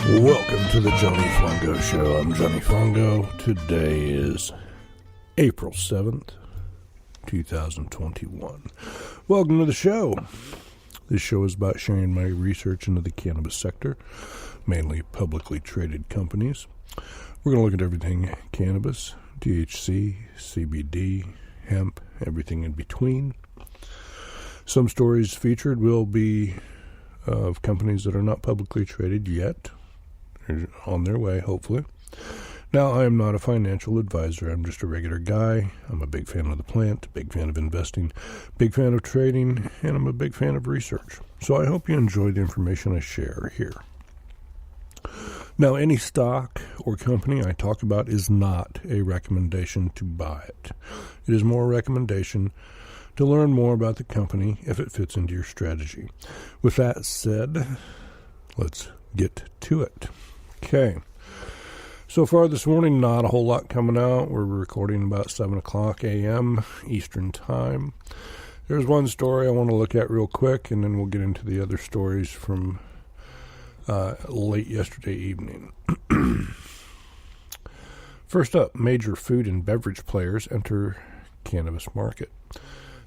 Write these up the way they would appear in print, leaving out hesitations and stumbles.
Welcome to the Johnny Fongo Show. I'm Johnny Fongo. Today is April 7th, 2021. Welcome to the show. This show is about sharing my research into the cannabis sector, mainly publicly traded companies. We're going to look at everything cannabis, THC, CBD, hemp, everything in between. Some stories featured will be of companies that are not publicly traded yet. They're on their way, hopefully. Now, I am not a financial advisor. I'm just a regular guy. I'm a big fan of the plant, big fan of investing, big fan of trading, and I'm a big fan of research. So I hope you enjoy the information I share here. Now, any stock or company I talk about is not a recommendation to buy it. It is more a recommendation to learn more about the company if it fits into your strategy. With that said, let's get to it. Okay. So far this morning, not a whole lot coming out. We're recording about 7 o'clock a.m. Eastern Time. There's one story I want to look at real quick, and then we'll get into the other stories from late yesterday evening. First up, major food and beverage players enter cannabis market.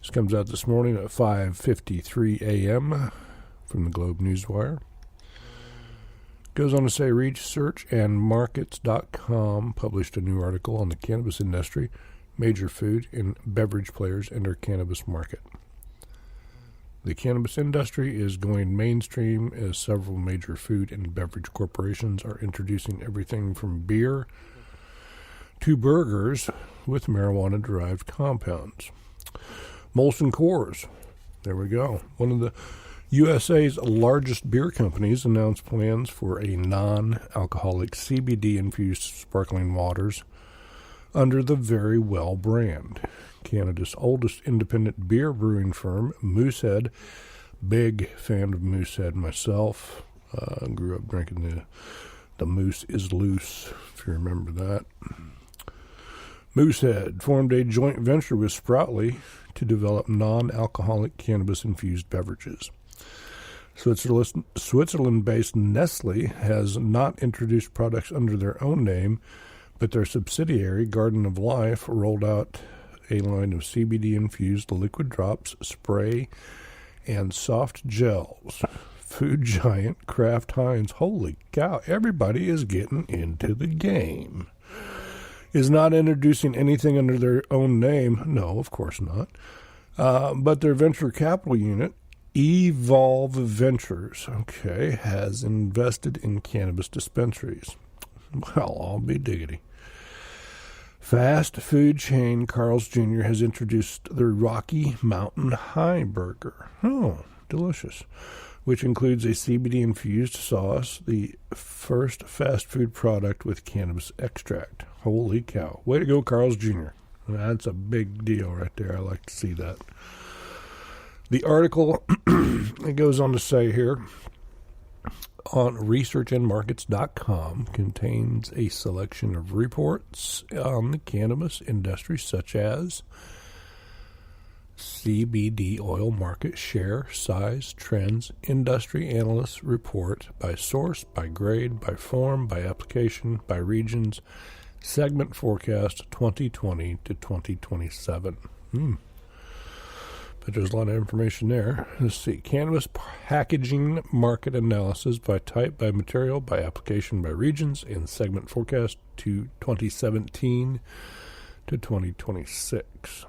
This comes out this morning at 5:53 a.m. from the Globe Newswire. Goes on to say researchandmarkets.com published a new article on the cannabis industry. Major food and beverage players enter cannabis market. The cannabis industry is going mainstream as several major food and beverage corporations are introducing everything from beer to burgers with marijuana-derived compounds. Molson Coors, there we go. One of the USA's largest beer companies announced plans for a non-alcoholic CBD-infused sparkling waters under the Very Well brand. Canada's oldest independent beer brewing firm, Moosehead, big fan of Moosehead myself. Grew up drinking the Moose is Loose, if you remember that. Moosehead formed a joint venture with Sproutly to develop non-alcoholic cannabis-infused beverages. Switzerland-based Nestle has not introduced products under their own name, but their subsidiary, Garden of Life, rolled out a line of CBD-infused liquid drops, spray, and soft gels. Food giant Kraft Heinz, holy cow, everybody is getting into the game. Is not introducing anything under their own name. No, of course not. But their venture capital unit, Evolve Ventures, has invested in cannabis dispensaries. Well, I'll be diggity. Fast food chain Carl's Jr. has introduced the Rocky Mountain High Burger. Oh, delicious. Which includes a CBD-infused sauce, the first fast food product with cannabis extract. Holy cow. Way to go, Carl's Jr. That's a big deal right there. I like to see that. The article, it goes on to say here, on researchandmarkets.com contains a selection of reports on the cannabis industry, such as CBD oil market share, size, trends, industry analysts report by source, by grade, by form, by application, by regions, segment forecast 2020 to 2027. But there's a lot of information there. Let's see. Cannabis packaging market analysis by type, by material, by application, by regions, and segment forecast to 2017 to 2026.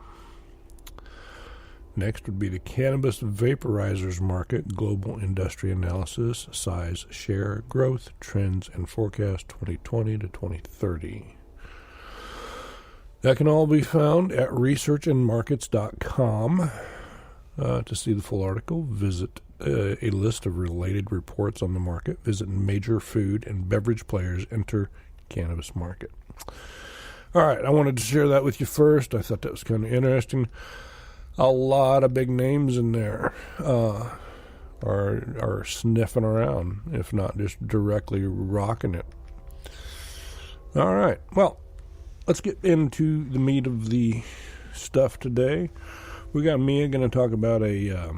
Next would be the cannabis vaporizers market, global industry analysis, size, share, growth, trends, and forecast 2020 to 2030. That can all be found at researchandmarkets.com. To see the full article, visit a list of related reports on the market. Visit major food and beverage players enter cannabis market. All right, I wanted to share that with you first. I thought that was kind of interesting. A lot of big names in there are sniffing around, if not just directly rocking it. All right, well, let's get into the meat of the stuff today. We got Mia going to talk about a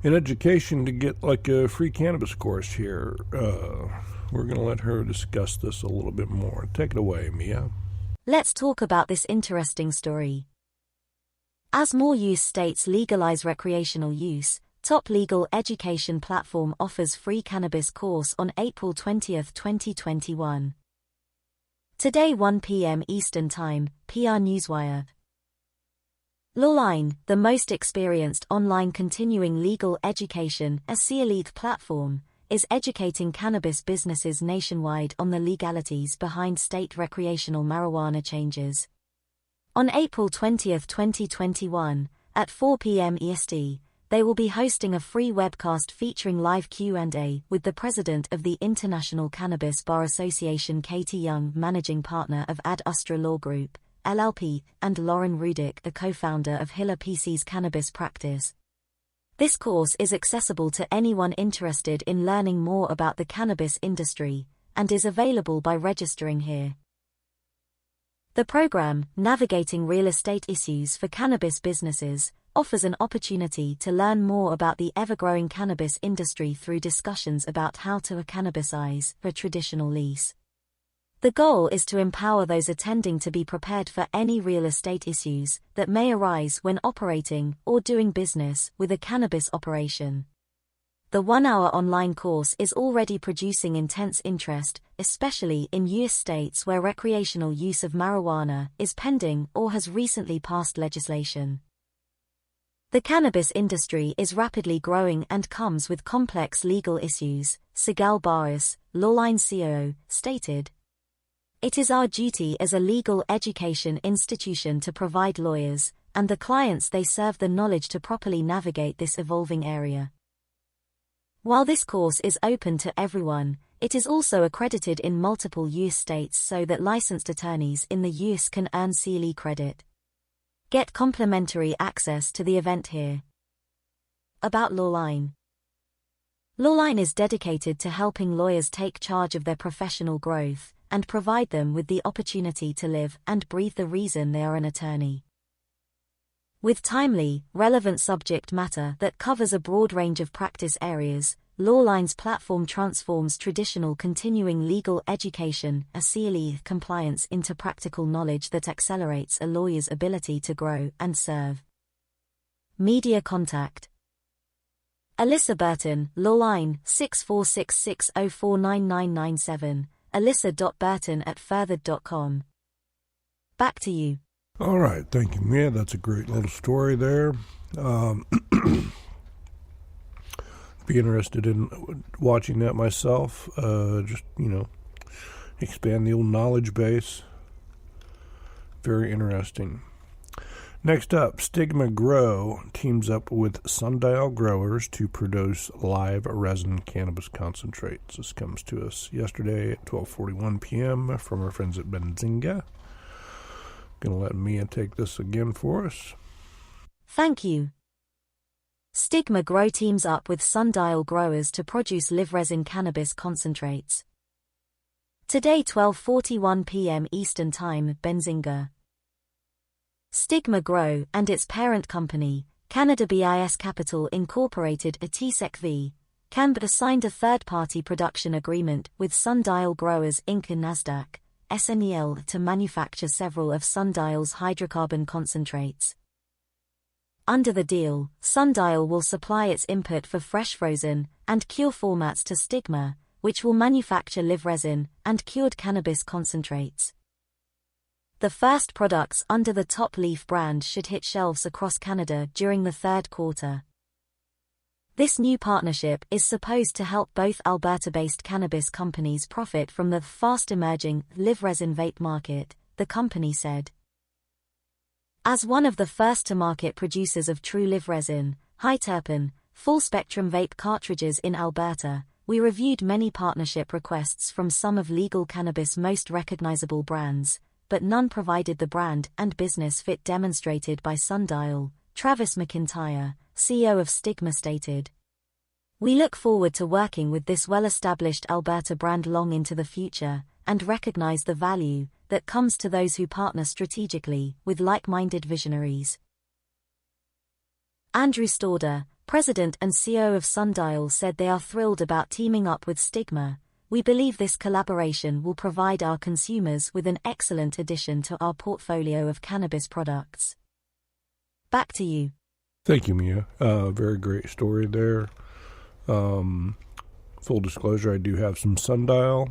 in education to get like a free cannabis course here. We're going to let her discuss this a little bit more. Take it away, Mia. Let's talk about this interesting story. As more use states legalize recreational use, top legal education platform offers free cannabis course on April 20, 2021. Today 1 p.m. Eastern Time, PR Newswire. Lawline, the most experienced online continuing legal education (CLEAT) platform, is educating cannabis businesses nationwide on the legalities behind state recreational marijuana changes. On April 20, 2021, at 4 p.m. EST, they will be hosting a free webcast featuring live Q&A with the president of the International Cannabis Bar Association Katie Young, managing partner of Ad Astra Law Group, LLP, and Lauren Rudick, a co-founder of Hiller PC's cannabis practice. This course is accessible to anyone interested in learning more about the cannabis industry, and is available by registering here. The program, Navigating Real Estate Issues for Cannabis Businesses, offers an opportunity to learn more about the ever-growing cannabis industry through discussions about how to cannabisize a traditional lease. The goal is to empower those attending to be prepared for any real estate issues that may arise when operating or doing business with a cannabis operation. The 1-hour online course is already producing intense interest, especially in US states where recreational use of marijuana is pending or has recently passed legislation. The cannabis industry is rapidly growing and comes with complex legal issues, Sigal Baris, Lawline COO, stated. It is our duty as a legal education institution to provide lawyers and the clients they serve the knowledge to properly navigate this evolving area. While this course is open to everyone, it is also accredited in multiple US states so that licensed attorneys in the US can earn CLE credit. Get complimentary access to the event here. About Lawline. Lawline is dedicated to helping lawyers take charge of their professional growth and provide them with the opportunity to live and breathe the reason they are an attorney. With timely, relevant subject matter that covers a broad range of practice areas, Lawline's platform transforms traditional continuing legal education, CLE compliance, into practical knowledge that accelerates a lawyer's ability to grow and serve. Media contact. Alyssa Burton, Lawline, 6466049997, alyssa.burton@furthered.com. Back to you. All right, thank you, Mia. That's a great little story there. Be interested in watching that myself. Just, expand the old knowledge base. Very interesting. Next up, Stigma Grow teams up with Sundial Growers to produce live resin cannabis concentrates. This comes to us yesterday at 12:41 p.m. from our friends at Benzinga. Going to let Mia take this again for us. Thank you. Stigma Grow teams up with Sundial Growers to produce live resin cannabis concentrates. Today 12:41 p.m. Eastern Time, Benzinga. Stigma Grow and its parent company, Canada BIS Capital Incorporated, a TSEC v. Canada, signed a third-party production agreement with Sundial Growers Inc. and NASDAQ, SNEL, to manufacture several of Sundial's hydrocarbon concentrates. Under the deal, Sundial will supply its input for fresh frozen and cure formats to Stigma, which will manufacture live resin and cured cannabis concentrates. The first products under the Top Leaf brand should hit shelves across Canada during the third quarter. This new partnership is supposed to help both Alberta-based cannabis companies profit from the fast-emerging live resin vape market, the company said. As one of the first-to-market producers of true live resin, high-terpene, full-spectrum vape cartridges in Alberta, we reviewed many partnership requests from some of legal cannabis' most recognizable brands, but none provided the brand and business fit demonstrated by Sundial, Travis McIntyre, CEO of Stigma, stated. We look forward to working with this well-established Alberta brand long into the future, and recognize the value that comes to those who partner strategically with like-minded visionaries. Andrew Stauder, President and CEO of Sundial said they are thrilled about teaming up with Stigma. We believe this collaboration will provide our consumers with an excellent addition to our portfolio of cannabis products. Back to you. Thank you, Mia. Very great story there. Full disclosure, I do have some Sundial.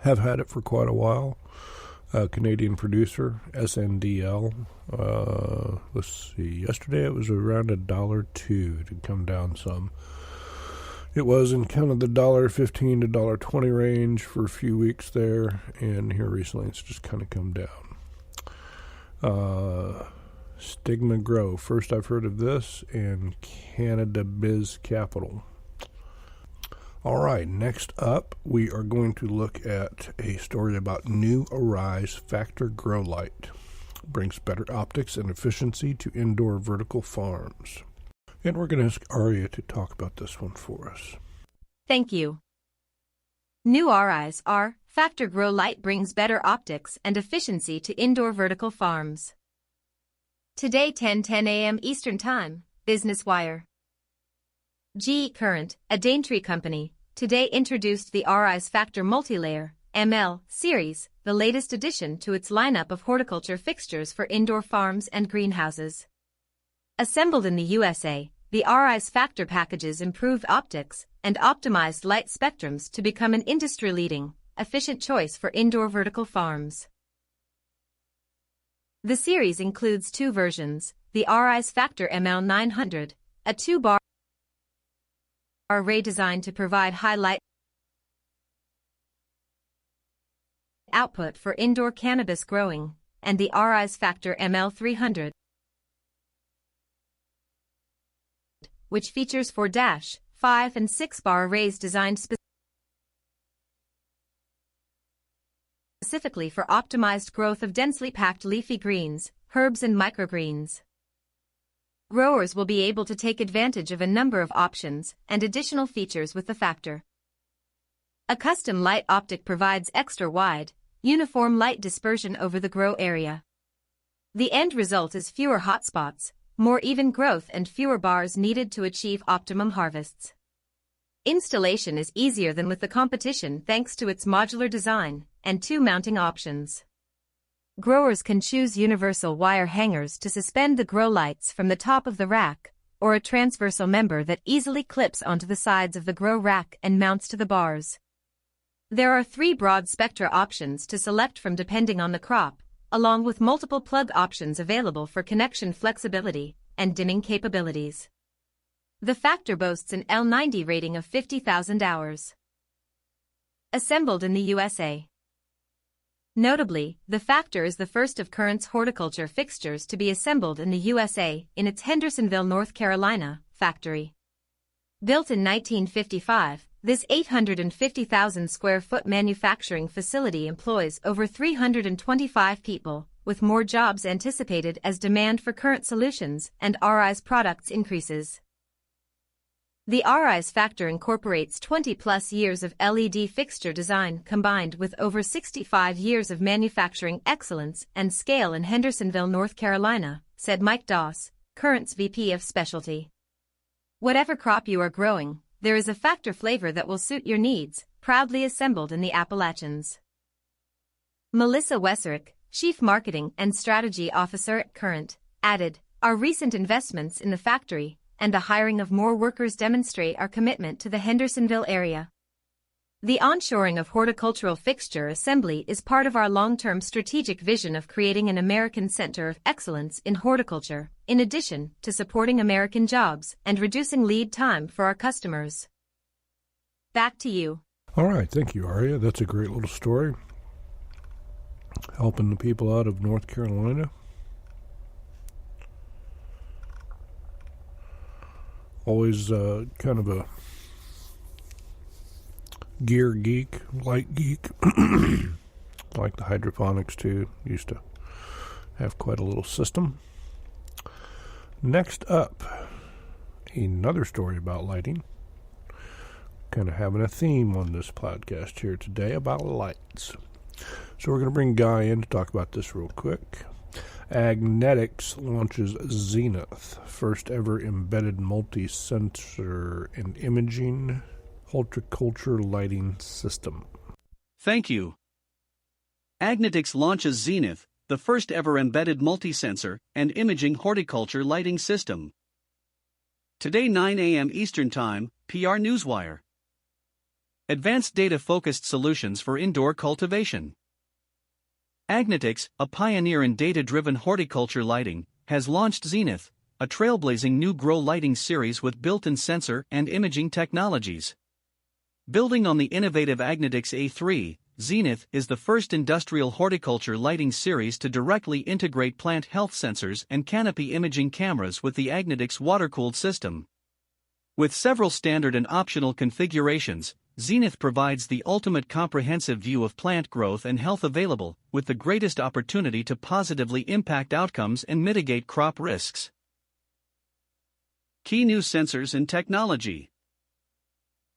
Have had it for quite a while. Canadian producer, SNDL. Let's see, yesterday it was around $1.02. It had come down some. It was in kind of the $1.15 to $1.20 range for a few weeks there, and here recently it's just kind of come down. Stigma Grow, first I've heard of this, and Cannabis Capital. All right, next up, we are going to look at a story about new Arise Factor Grow Light. Brings better optics and efficiency to indoor vertical farms. And we're going to ask Aria to talk about this one for us. Thank you. New Arise Factor Grow Light brings better optics and efficiency to indoor vertical farms. Today 10:10 a.m. Eastern Time, Business Wire. GE Current, a Daintree company, today introduced the Arise Factor Multilayer ML series, the latest addition to its lineup of horticulture fixtures for indoor farms and greenhouses. Assembled in the USA, the Arise Factor packages improved optics and optimized light spectrums to become an industry-leading, efficient choice for indoor vertical farms. The series includes two versions, the Arise Factor ML900, a 2-bar array designed to provide high light output for indoor cannabis growing, and the Arise Factor ML300, which features 4-, 5- and 6-bar arrays designed specifically for optimized growth of densely packed leafy greens, herbs and microgreens. Growers will be able to take advantage of a number of options and additional features with the Factor. A custom light optic provides extra wide, uniform light dispersion over the grow area. The end result is fewer hotspots, more even growth and fewer bars needed to achieve optimum harvests. Installation is easier than with the competition thanks to its modular design and 2 mounting options. Growers can choose universal wire hangers to suspend the grow lights from the top of the rack, or a transversal member that easily clips onto the sides of the grow rack and mounts to the bars. There are 3 broad spectra options to select from depending on the crop, along with multiple plug options available for connection flexibility and dimming capabilities. The Factor boasts an L90 rating of 50,000 hours. Assembled in the USA. Notably, the Factor is the first of Current's horticulture fixtures to be assembled in the USA in its Hendersonville, North Carolina, factory. Built in 1955, this 850,000 square foot manufacturing facility employs over 325 people, with more jobs anticipated as demand for Current solutions and Arise products increases. The Arise Factor incorporates 20-plus years of LED fixture design combined with over 65 years of manufacturing excellence and scale in Hendersonville, North Carolina, said Mike Doss, Current's VP of Specialty. Whatever crop you are growing, there is a Factor flavor that will suit your needs, proudly assembled in the Appalachians. Melissa Wesserick, Chief Marketing and Strategy Officer at Current, added, "Our recent investments in the factory and the hiring of more workers demonstrate our commitment to the Hendersonville area. The onshoring of horticultural fixture assembly is part of our long-term strategic vision of creating an American center of excellence in horticulture, in addition to supporting American jobs and reducing lead time for our customers." Back to you. All right, thank you, Aria. That's a great little story. Helping the people out of North Carolina. Always kind of a gear geek, light geek. Like the hydroponics too. Used to have quite a little system. Next up, another story about lighting. Kind of having a theme on this podcast here today about lights. So we're going to bring Guy in to talk about this real quick. Agnetics launches Zenith, first ever embedded multi-sensor and imaging horticulture lighting system. Thank you. Agnetics launches Zenith, the first ever embedded multi-sensor and imaging horticulture lighting system. Today 9 a.m. Eastern Time, PR Newswire. Advanced data-focused solutions for indoor cultivation. Agnetics, a pioneer in data-driven horticulture lighting, has launched Zenith, a trailblazing new grow lighting series with built-in sensor and imaging technologies. Building on the innovative Agnetics A3, Zenith is the first industrial horticulture lighting series to directly integrate plant health sensors and canopy imaging cameras with the Agnetics water-cooled system. With several standard and optional configurations, Zenith provides the ultimate comprehensive view of plant growth and health available, with the greatest opportunity to positively impact outcomes and mitigate crop risks. Key new sensors and technology.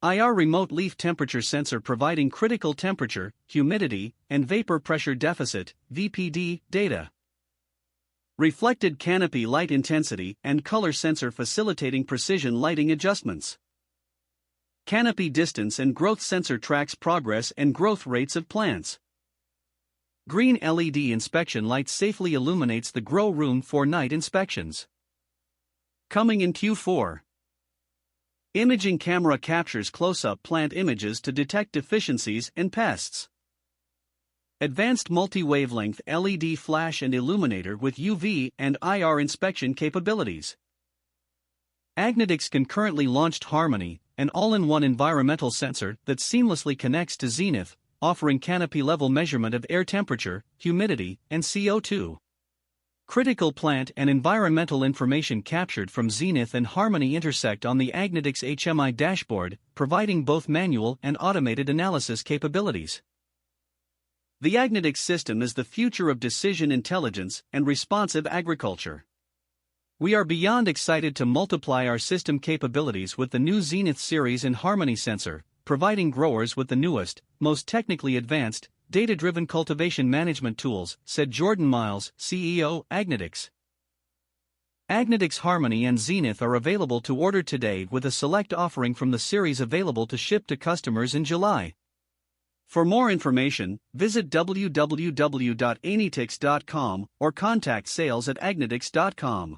IR remote leaf temperature sensor providing critical temperature, humidity, and vapor pressure deficit (VPD) data. Reflected canopy light intensity and color sensor facilitating precision lighting adjustments. Canopy distance and growth sensor tracks progress and growth rates of plants. Green LED inspection light safely illuminates the grow room for night inspections. Coming in Q4. Imaging camera captures close-up plant images to detect deficiencies and pests. Advanced multi-wavelength LED flash and illuminator with UV and IR inspection capabilities. Agnetics concurrently launched Harmony, an all-in-one environmental sensor that seamlessly connects to Zenith, offering canopy-level measurement of air temperature, humidity, and CO2. Critical plant and environmental information captured from Zenith and Harmony intersect on the Agnetics HMI dashboard, providing both manual and automated analysis capabilities. The Agnetics system is the future of decision intelligence and responsive agriculture. We are beyond excited to multiply our system capabilities with the new Zenith series and Harmony sensor, providing growers with the newest, most technically advanced, data-driven cultivation management tools, said Jordan Miles, CEO, Agnetics. Agnetics Harmony and Zenith are available to order today with a select offering from the series available to ship to customers in July. For more information, visit www.agnetics.com or contact sales@agnetics.com.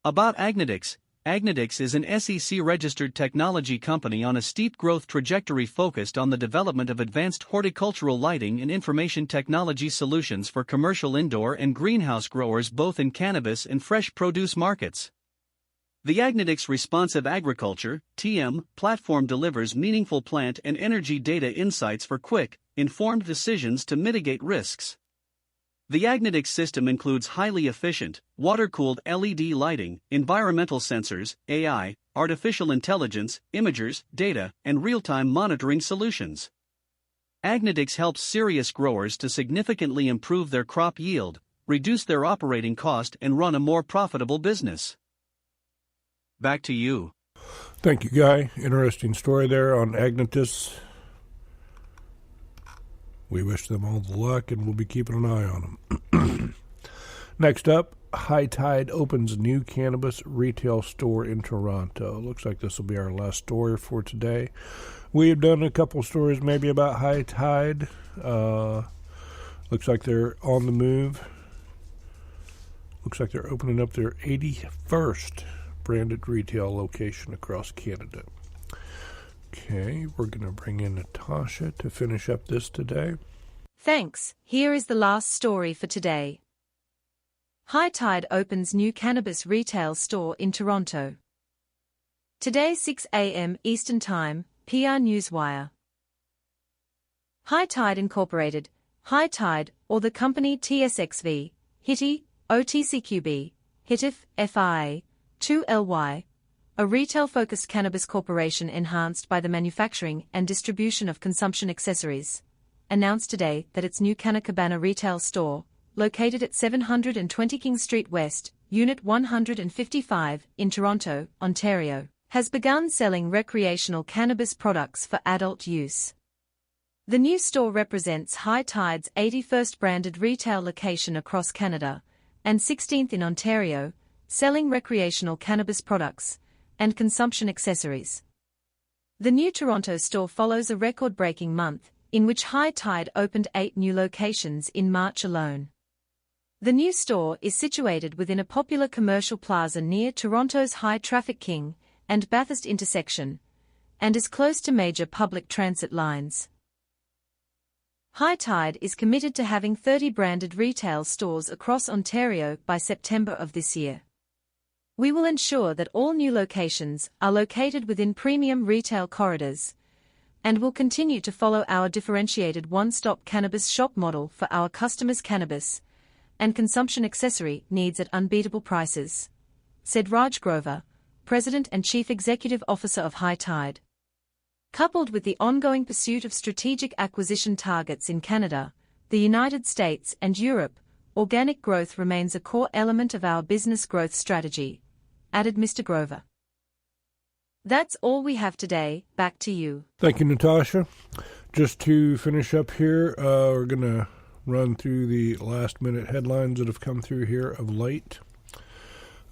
About Agnetics. Agnetics is an SEC-registered technology company on a steep growth trajectory focused on the development of advanced horticultural lighting and information technology solutions for commercial indoor and greenhouse growers both in cannabis and fresh produce markets. The Agnetics Responsive Agriculture (TM) platform delivers meaningful plant and energy data insights for quick, informed decisions to mitigate risks. The Agnetics system includes highly efficient, water-cooled LED lighting, environmental sensors, AI, artificial intelligence, imagers, data, and real-time monitoring solutions. Agnetics helps serious growers to significantly improve their crop yield, reduce their operating cost, and run a more profitable business. Back to you. Thank you, Guy. Interesting story there on Agnetics. We wish them all the luck, and we'll be keeping an eye on them. Next up, High Tide opens new cannabis retail store in Toronto. Looks like this will be our last story for today. We have done a couple stories maybe about High Tide. Looks like they're on the move. Looks like they're opening up their 81st branded retail location across Canada. Okay, we're going to bring in Natasha to finish up this today. Thanks. Here is the last story for today. High Tide opens new cannabis retail store in Toronto. Today 6 a.m. Eastern Time, PR Newswire. High Tide Incorporated, High Tide, or the company TSXV, HITI, OTCQB, HITIF, FIA, 2LY, a retail-focused cannabis corporation enhanced by the manufacturing and distribution of consumption accessories, announced today that its new Canna Cabana retail store, located at 720 King Street West, Unit 155, in Toronto, Ontario, has begun selling recreational cannabis products for adult use. The new store represents High Tide's 81st branded retail location across Canada, and 16th in Ontario, selling recreational cannabis products and consumption accessories. The new Toronto store follows a record-breaking month, in which High Tide opened 8 new locations in March alone. The new store is situated within a popular commercial plaza near Toronto's High Traffic King and Bathurst intersection, and is close to major public transit lines. High Tide is committed to having 30 branded retail stores across Ontario by September of this year. We will ensure that all new locations are located within premium retail corridors, and will continue to follow our differentiated one-stop cannabis shop model for our customers' cannabis and consumption accessory needs at unbeatable prices, said Raj Grover, President and Chief Executive Officer of High Tide. Coupled with the ongoing pursuit of strategic acquisition targets in Canada, the United States and Europe, organic growth remains a core element of our business growth strategy, added Mr. Grover. That's all we have today. Back to you. Thank you, Natasha. Just to finish up here, we're going to run through the last-minute headlines that have come through here of late.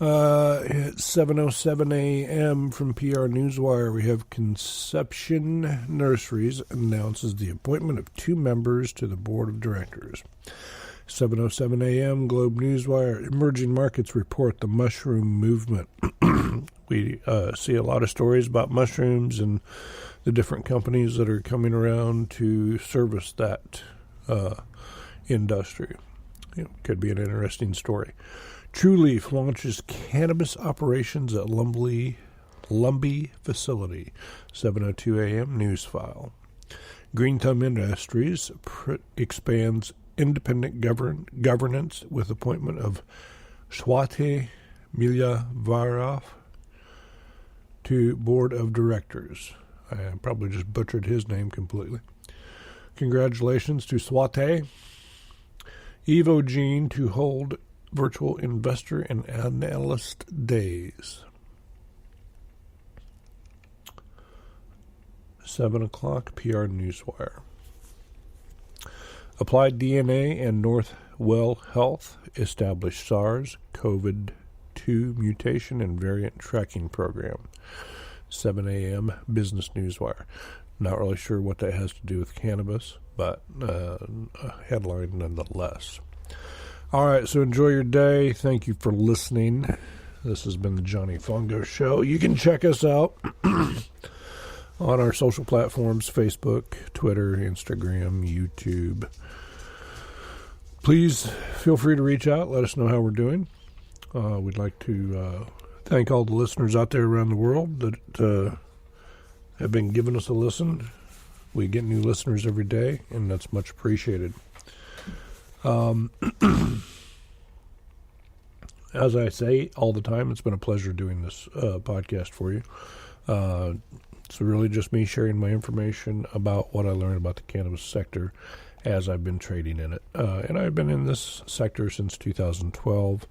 At 7:07 a.m. from PR Newswire, we have Conception Nurseries announces the appointment of 2 members to the board of directors. 7:07 a.m. Globe Newswire, emerging markets report the mushroom movement. We see a lot of stories about mushrooms and the different companies that are coming around to service that industry. It could be an interesting story. TrueLeaf launches cannabis operations at Lumbee facility. 7:02 a.m. News file. Green Thumb Industries expands independent governance with appointment of Swati Milyavarov to board of directors. I probably just butchered his name completely. Congratulations to Swati. Evogene to hold virtual investor and analyst days. 7 o'clock, PR Newswire. Applied DNA and Northwell Health established SARS-CoV-2 mutation and variant tracking program. 7 a.m. Business Newswire. Not really sure what that has to do with cannabis, but a headline nonetheless. All right, so enjoy your day. Thank you for listening. This has been the Johnny Fongo Show. You can check us out on our social platforms, Facebook, Twitter, Instagram, YouTube. Please feel free to reach out. Let us know how we're doing. We'd like to thank all the listeners out there around the world that have been giving us a listen. We get new listeners every day, and that's much appreciated. As I say all the time, it's been a pleasure doing this podcast for you. It's really just me sharing my information about what I learned about the cannabis sector as I've been trading in it. And I've been in this sector since 2012,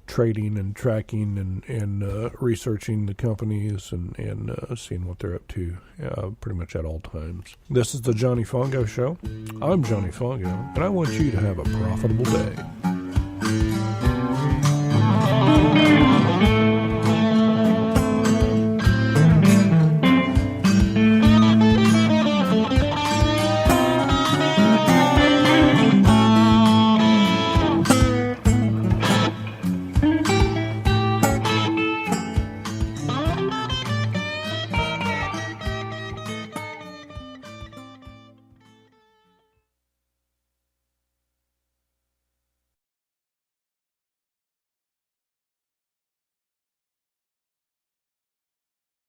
trading and tracking and researching the companies and seeing what they're up to pretty much at all times. This is the Johnny Fongo Show. I'm Johnny Fongo, and I want you to have a profitable day.